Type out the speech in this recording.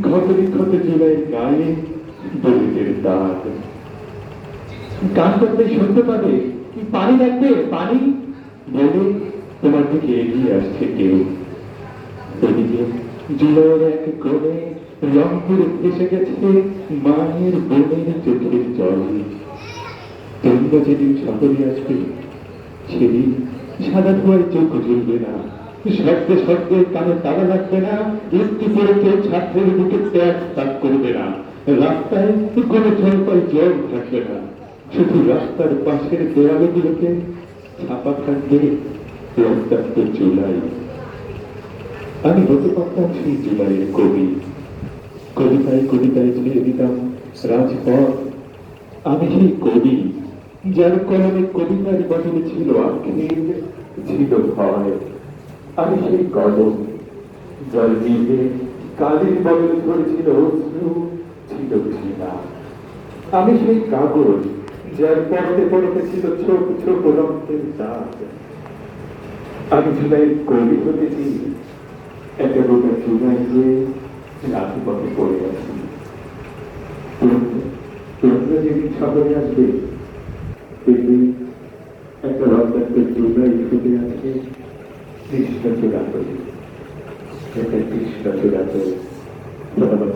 ক্ষত বিক্ষত জুলাইয়ের গায়ে দলিতের দাগ। গান করতে শুনতে পাবে, পানি লাগবে পানি বলে তোমার দিকে এগিয়ে আসছে কেউ। ওদিকে জুলাইয়ের এক কোণে রংপুর এসে গেছে মায়ের বোনের চোখের জল। তোমরা যেদিন সকলে আসবে সেদিন সাদা ধোয়ায় চোখ জ্বলবে না, শব্দে শব্দে কানে তালা লাগবে না, একটু করে কেউ ছাত্রের বুকে ত্যাগ তাক করবে না, রাস্তায় কোনো জলপাই জল থাকবে না, শুধু রাস্তার পাশের দেয়ালগুলোকে ছাপা থাকবে রক্তাক্ত জুলাই। আমি হতে পারতাম সেই জুলাইয়ের কবি, কবিতায় কবিতায় ছেড়ে দিতাম রাজপথ। আমি সেই কবি যার কলমে কবিতার বদলে ছিল আখের, ছিল ভয়। আমি সেই কলম যার নিভে কালির বদলে ধরেছিল অশ্রু, ছিল ঘৃণা। আমি সেই কাগজ যার পড়তে পড়তে ছিল ছোট ছোট রক্তের দাগ। আমি জুলাইয়ের কবি হতেছি, একটা গোটা জুলাই হয়ে রাজপথে পড়ে আছি। তোমরা যেদিন শহরে আসবে দেখবে একটা রক্তাক্ত জুলাই ফুটে আছে কৃষ্ণ চূড়াতে, একটা কৃষ্ণ চূড়াতে। ধন্যবাদ।